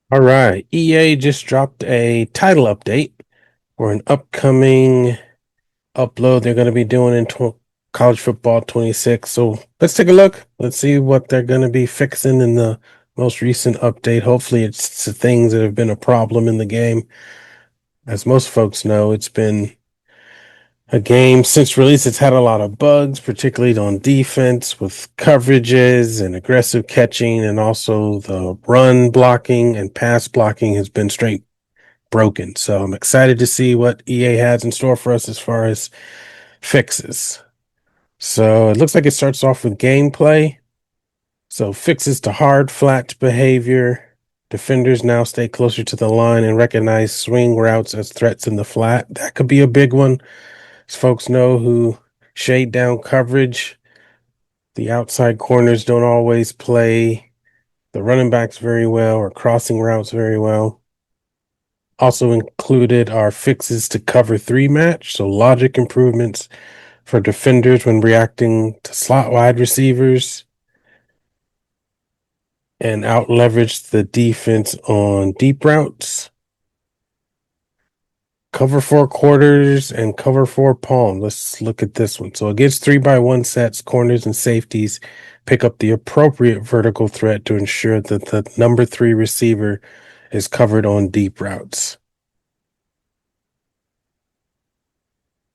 All right. EA just dropped a title update for an upcoming upload they're going to be doing in College Football 26. So let's take a look. Let's see what they're going to be fixing in the most recent update. Hopefully, it's the things that have been a problem in the game. As most folks know, it's been a game since release. It's had a lot of bugs, particularly on defense with coverages and aggressive catching, and also the run blocking and pass blocking has been straight broken. So I'm excited to see what EA has in store for us as far as fixes. So it looks like it starts off with gameplay. So fixes to hard, flat behavior. Defenders now stay closer to the line and recognize swing routes as threats in the flat. That could be a big one. As folks know who shade down coverage, the outside corners don't always play the running backs very well or crossing routes very well. Also included are fixes to cover three match, so logic improvements for defenders when reacting to slot wide receivers, and out leverage the defense on deep routes. Cover four quarters and cover four palm. Let's look at this one. So against 3x1 sets, corners and safeties pick up the appropriate vertical threat to ensure that the number 3 receiver is covered on deep routes.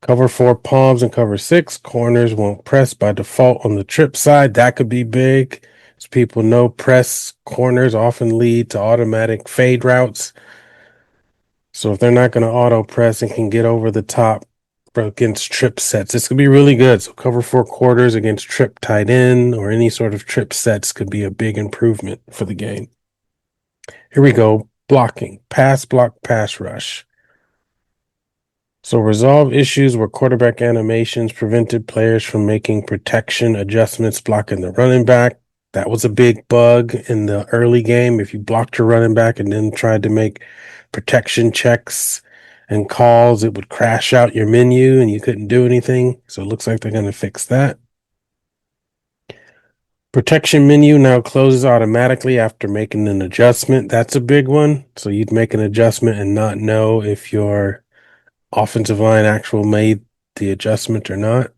Cover four palms and cover six. Corners won't press by default on the trip side. That could be big. As people know, press corners often lead to automatic fade routes. So if they're not going to auto press and can get over the top against trip sets, this could be really good. So cover four quarters against trip tight end or any sort of trip sets could be a big improvement for the game. Here we go. Blocking. Pass block, pass rush. So resolve issues where quarterback animations prevented players from making protection adjustments blocking the running back. That was a big bug in the early game. If you blocked your running back and then tried to make protection checks and calls, it would crash out your menu and you couldn't do anything. So it looks like they're going to fix that. Protection menu now closes automatically after making an adjustment. That's a big one. So you'd make an adjustment and not know if your offensive line actual made the adjustment or not.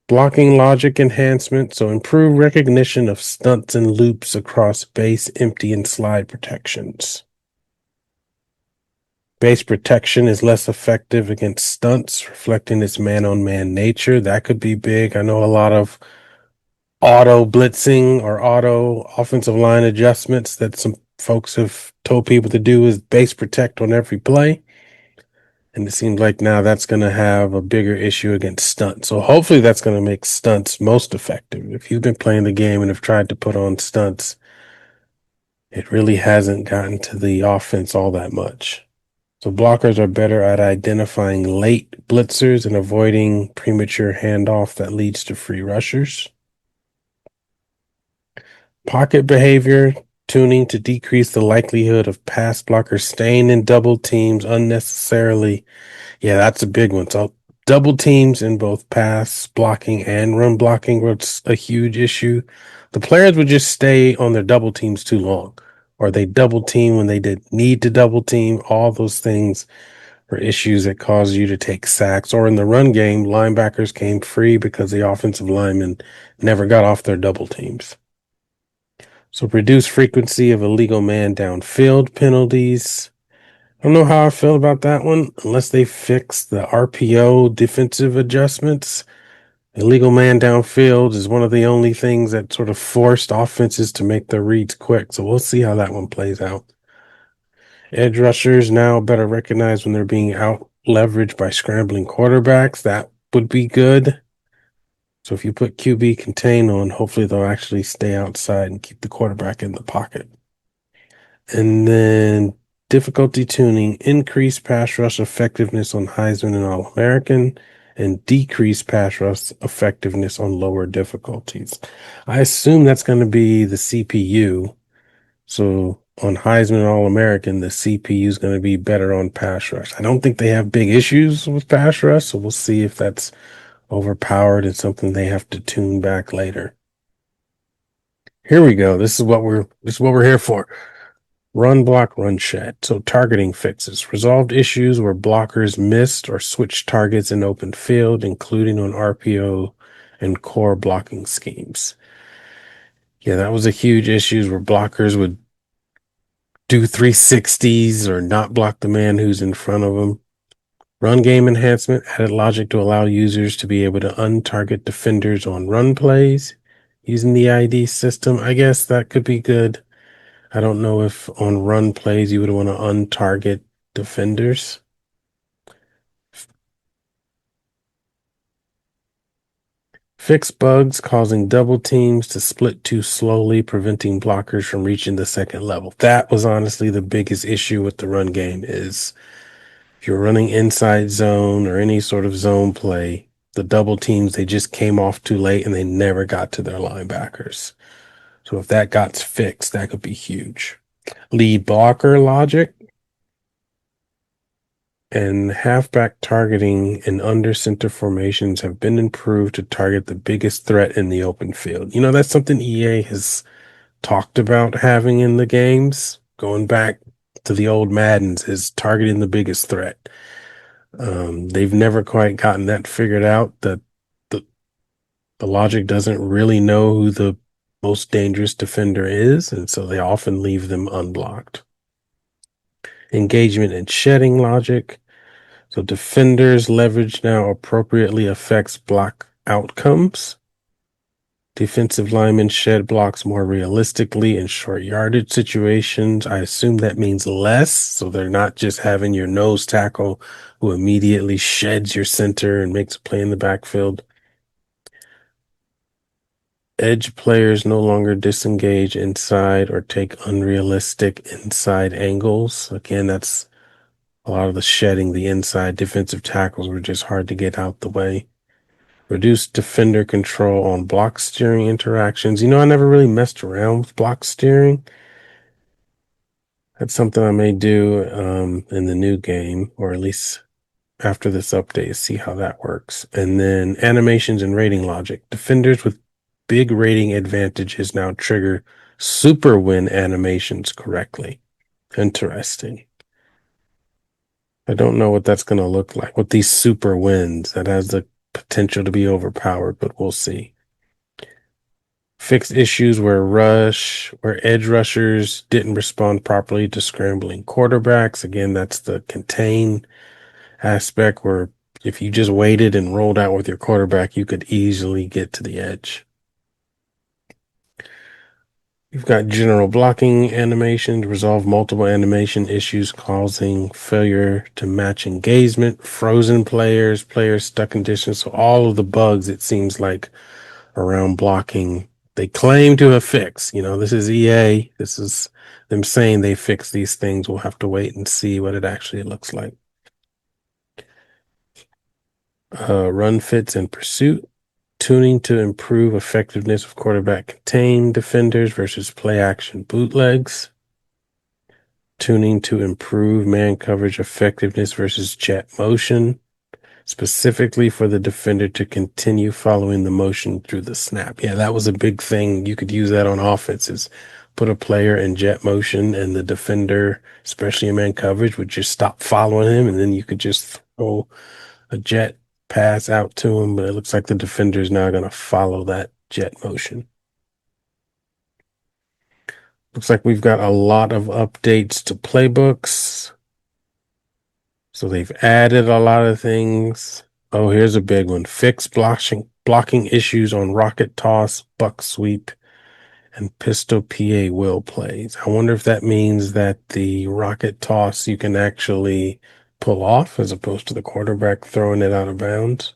Blocking logic enhancement, so improve recognition of stunts and loops across base, empty, and slide protections. Base protection is less effective against stunts, reflecting its man-on-man nature. That could be big. I know a lot of auto blitzing or auto offensive line adjustments that some folks have told people to do is base protect on every play. And it seems like now that's going to have a bigger issue against stunts. So hopefully that's going to make stunts most effective. If you've been playing the game and have tried to put on stunts, it really hasn't gotten to the offense all that much. So blockers are better at identifying late blitzers and avoiding premature handoff that leads to free rushers. Pocket behavior tuning to decrease the likelihood of pass blockers staying in double teams unnecessarily. Yeah, that's a big one. So double teams in both pass blocking and run blocking was a huge issue. The players would just stay on their double teams too long, or they double team when they did need to double team. All those things were issues that caused you to take sacks. Or in the run game, linebackers came free because the offensive linemen never got off their double teams. So reduce frequency of illegal man downfield penalties. I don't know how I feel about that one, unless they fix the RPO defensive adjustments. Illegal man downfield is one of the only things that sort of forced offenses to make their reads quick. So we'll see how that one plays out. Edge rushers now better recognize when they're being out leveraged by scrambling quarterbacks. That would be good. So if you put QB contain on, hopefully they'll actually stay outside and keep the quarterback in the pocket. And then difficulty tuning, increase pass rush effectiveness on Heisman and All-American, and decrease pass rush effectiveness on lower difficulties. I assume that's going to be the CPU. So on Heisman and All-American, the CPU is going to be better on pass rush. I don't think they have big issues with pass rush, so we'll see if that's overpowered and something they have to tune back later. Here we go. This is what we're here for. Run block, run shed. So targeting fixes. Resolved issues where blockers missed or switched targets in open field, including on RPO and core blocking schemes. Yeah, that was a huge issue where blockers would do 360s or not block the man who's in front of them. Run game enhancement added logic to allow users to be able to untarget defenders on run plays using the ID system. I guess that could be good. I don't know if on run plays you would want to untarget defenders. Fix bugs causing double teams to split too slowly, preventing blockers from reaching the second level. That was honestly the biggest issue with the run game is if you're running inside zone or any sort of zone play, the double teams, they just came off too late and they never got to their linebackers. So if that got fixed, that could be huge. Lead blocker logic and halfback targeting in under center formations have been improved to target the biggest threat in the open field. You know, that's something EA has talked about having in the games, going back to the old Maddens, is targeting the biggest threat. They've never quite gotten that figured out, that the logic doesn't really know who the most dangerous defender is, and so they often leave them unblocked. Engagement and shedding logic. So defenders leverage now appropriately affects block outcomes. Defensive linemen shed blocks more realistically in short yardage situations. I assume that means less, so they're not just having your nose tackle who immediately sheds your center and makes a play in the backfield. Edge players no longer disengage inside or take unrealistic inside angles. Again, that's a lot of the shedding. The inside defensive tackles were just hard to get out the way. Reduce defender control on block steering interactions. You know, I never really messed around with block steering. That's something I may do in the new game, or at least after this update, see how that works. And then animations and rating logic. Defenders with big rating advantages now trigger super win animations correctly. Interesting. I don't know what that's going to look like with these super wins. That has the potential to be overpowered, but we'll see. Fix issues where edge rushers didn't respond properly to scrambling quarterbacks. Again, that's the contain aspect where if you just waited and rolled out with your quarterback, you could easily get to the edge. You've got general blocking animations, resolve multiple animation issues causing failure to match engagement, frozen players, players stuck in distance. So all of the bugs, it seems like, around blocking, they claim to have fixed. You know, this is EA. This is them saying they fixed these things. We'll have to wait and see what it actually looks like. Run fits and pursuit. Tuning to improve effectiveness of quarterback contained defenders versus play action bootlegs. Tuning to improve man coverage effectiveness versus jet motion, specifically for the defender to continue following the motion through the snap. Yeah, that was a big thing. You could use that on offense, is put a player in jet motion and the defender, especially in man coverage, would just stop following him, and then you could just throw a jet pass out to him, but it looks like the defender is now going to follow that jet motion. Looks like we've got a lot of updates to playbooks. So they've added a lot of things. Oh, here's a big one. Fix blocking issues on rocket toss, buck sweep, and pistol PA will plays. I wonder if that means that the rocket toss you can actually pull off as opposed to the quarterback throwing it out of bounds.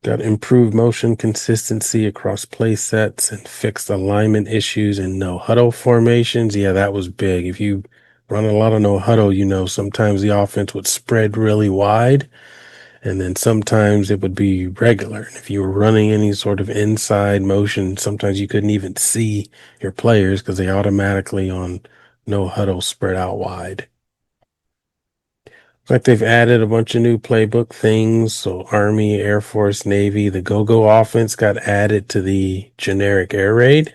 Got improved motion consistency across play sets and fixed alignment issues and no huddle formations. Yeah, that was big. If you run a lot of no huddle, you know, sometimes the offense would spread really wide, and then sometimes it would be regular. And if you were running any sort of inside motion, sometimes you couldn't even see your players because they automatically on no huddle spread out wide. Like they've added a bunch of new playbook things. So Army, Air Force, Navy, the go-go offense got added to the generic air raid.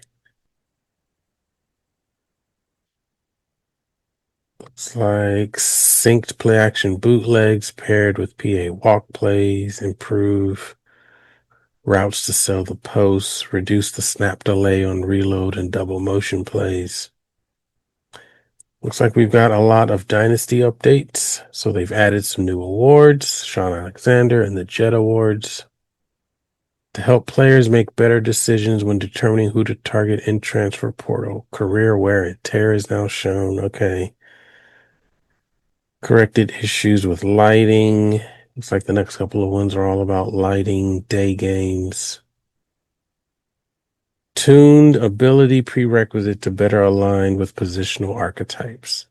It's like synced play action bootlegs paired with PA walk plays, improve routes to sell the posts, reduce the snap delay on reload and double motion plays. Looks like we've got a lot of Dynasty updates. So they've added some new awards, Sean Alexander and the Jet Awards, to help players make better decisions when determining who to target in transfer portal. Career wear and tear is now shown. Okay. Corrected issues with lighting. Looks like the next couple of ones are all about lighting, day games. Tuned ability prerequisite to better align with positional archetypes.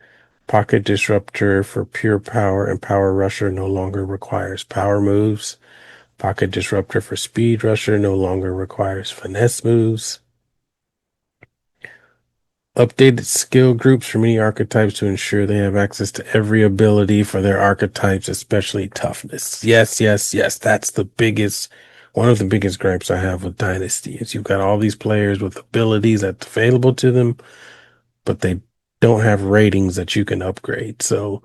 Pocket Disruptor for pure power and Power Rusher no longer requires power moves. Pocket Disruptor for Speed Rusher no longer requires finesse moves. Updated skill groups for many archetypes to ensure they have access to every ability for their archetypes, especially toughness. Yes, yes, yes. That's one of the biggest gripes I have with Dynasty is you've got all these players with abilities that's available to them, but they don't have ratings that you can upgrade. So,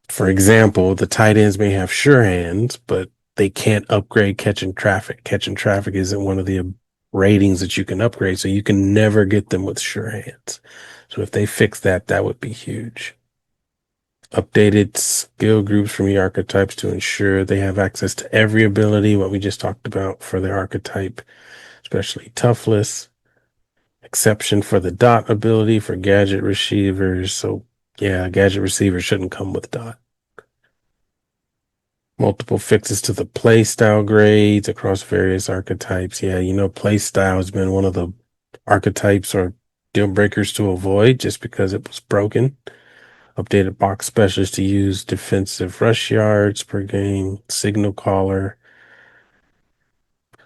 for example, the tight ends may have sure hands, but they can't upgrade catching traffic. Catching traffic isn't one of the ratings that you can upgrade, so you can never get them with sure hands. So if they fix that, that would be huge. Updated skill groups from the archetypes to ensure they have access to every ability, what we just talked about for their archetype, especially toughness. Exception for the dot ability for gadget receivers. So yeah, gadget receivers shouldn't come with dot. Multiple fixes to the play style grades across various archetypes. Yeah, play style has been one of the archetypes or deal breakers to avoid just because it was broken. Updated box specialists to use defensive rush yards per game, signal caller,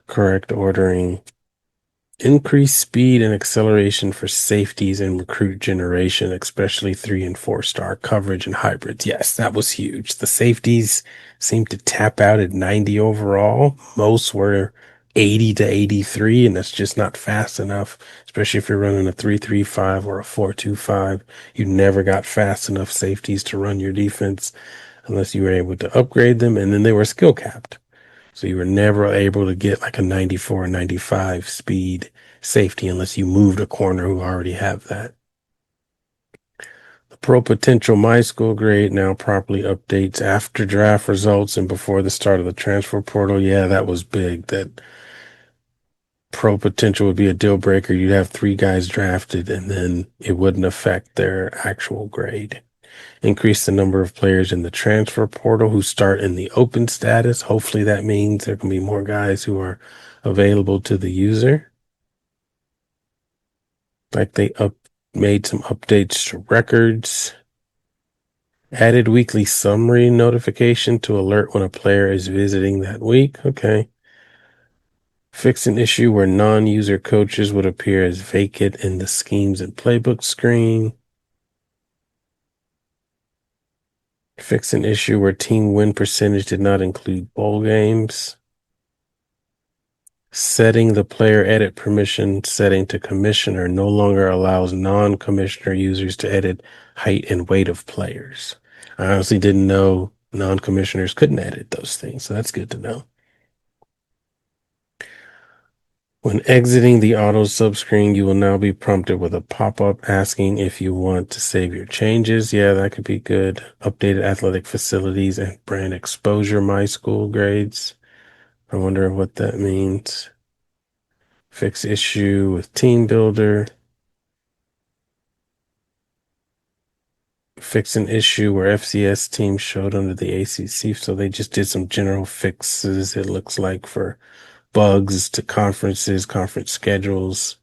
correct ordering. Increased speed and acceleration for safeties and recruit generation, especially 3 and 4-star coverage and hybrids. Yes, that was huge. The safeties seemed to tap out at 90 overall. Most were 80 to 83, and that's just not fast enough, especially if you're running a 3-3-5 or a 4-2-5. You never got fast enough safeties to run your defense unless you were able to upgrade them, and then they were skill capped. So you were never able to get like a 94 or 95 speed safety unless you moved a corner who already have that. The Pro Potential My School grade now properly updates after draft results and before the start of the transfer portal. Yeah, that was big. That Pro Potential would be a deal breaker. You'd have 3 guys drafted and then it wouldn't affect their actual grade. Increase the number of players in the transfer portal who start in the open status. Hopefully that means there can be more guys who are available to the user. Like they made some updates to records. Added weekly summary notification to alert when a player is visiting that week. Okay. Fix an issue where non-user coaches would appear as vacant in the schemes and playbook screen. Fix an issue where team win percentage did not include bowl games. Setting the player edit permission setting to commissioner no longer allows non-commissioner users to edit height and weight of players. I honestly didn't know non-commissioners couldn't edit those things, so that's good to know. When exiting the auto subscreen, you will now be prompted with a pop-up asking if you want to save your changes. Yeah, that could be good. Updated athletic facilities and brand exposure my school grades. I wonder what that means. Fix issue with team builder. Fix an issue where FCS teams showed under the ACC. So they just did some general fixes, it looks like, for bugs to conferences, conference schedules.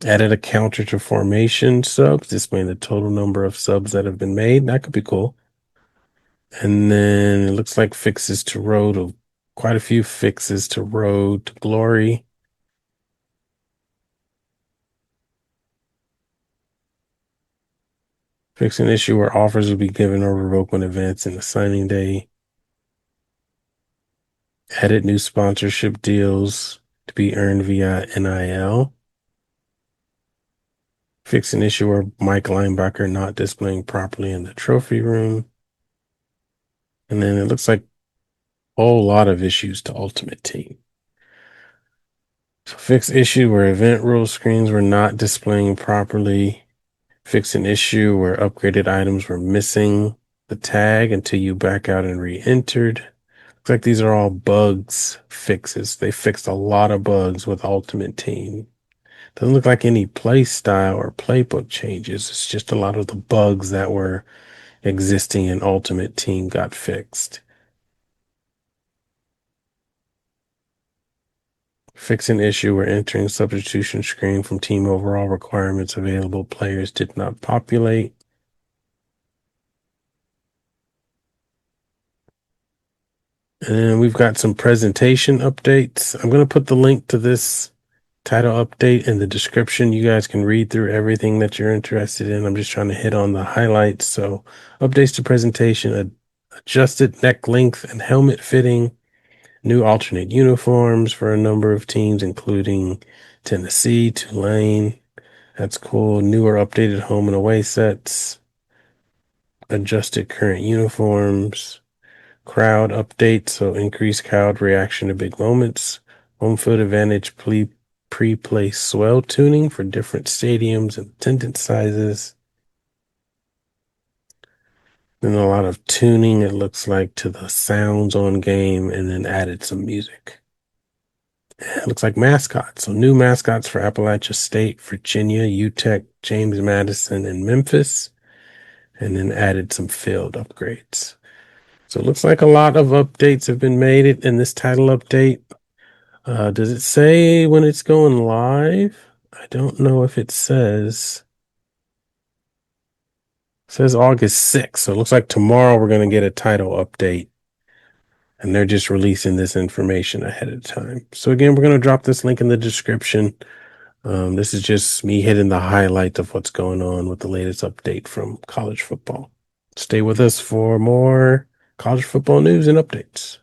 Added a counter to formation subs, displaying the total number of subs that have been made. That could be cool. And then it looks like fixes to road, quite a few fixes to road to glory. Fix an issue where offers will be given or revoked when advancing the signing day. Added new sponsorship deals to be earned via NIL. Fix an issue where Mike linebacker not displaying properly in the trophy room. And then it looks like a whole lot of issues to Ultimate Team. So fix issue where event rule screens were not displaying properly. Fix an issue where upgraded items were missing the tag until you back out and re-entered. Looks like these are all bugs fixes. They fixed a lot of bugs with Ultimate Team. Doesn't look like any play style or playbook changes. It's just a lot of the bugs that were existing in Ultimate Team got fixed. Fix an issue where entering substitution screen from team overall requirements available players did not populate. And we've got some presentation updates. I'm going to put the link to this title update in the description. You guys can read through everything that you're interested in. I'm just trying to hit on the highlights. So updates to presentation, adjusted neck length and helmet fitting, new alternate uniforms for a number of teams, including Tennessee, Tulane. That's cool. Newer updated home and away sets, adjusted current uniforms, crowd update, so increased crowd reaction to big moments, home field advantage pre-play swell tuning for different stadiums and attendance sizes. Then a lot of tuning, it looks like, to the sounds on game, and then added some music. It looks like mascots. So new mascots for Appalachia State, Virginia, UTEP, James Madison, and Memphis, and then added some field upgrades. So it looks like a lot of updates have been made in this title update. Does it say when it's going live? I don't know if it says. It says August 6th. So it looks like tomorrow we're going to get a title update. And they're just releasing this information ahead of time. So again, we're going to drop this link in the description. This is just me hitting the highlight of what's going on with the latest update from college football. Stay with us for more college football news and updates.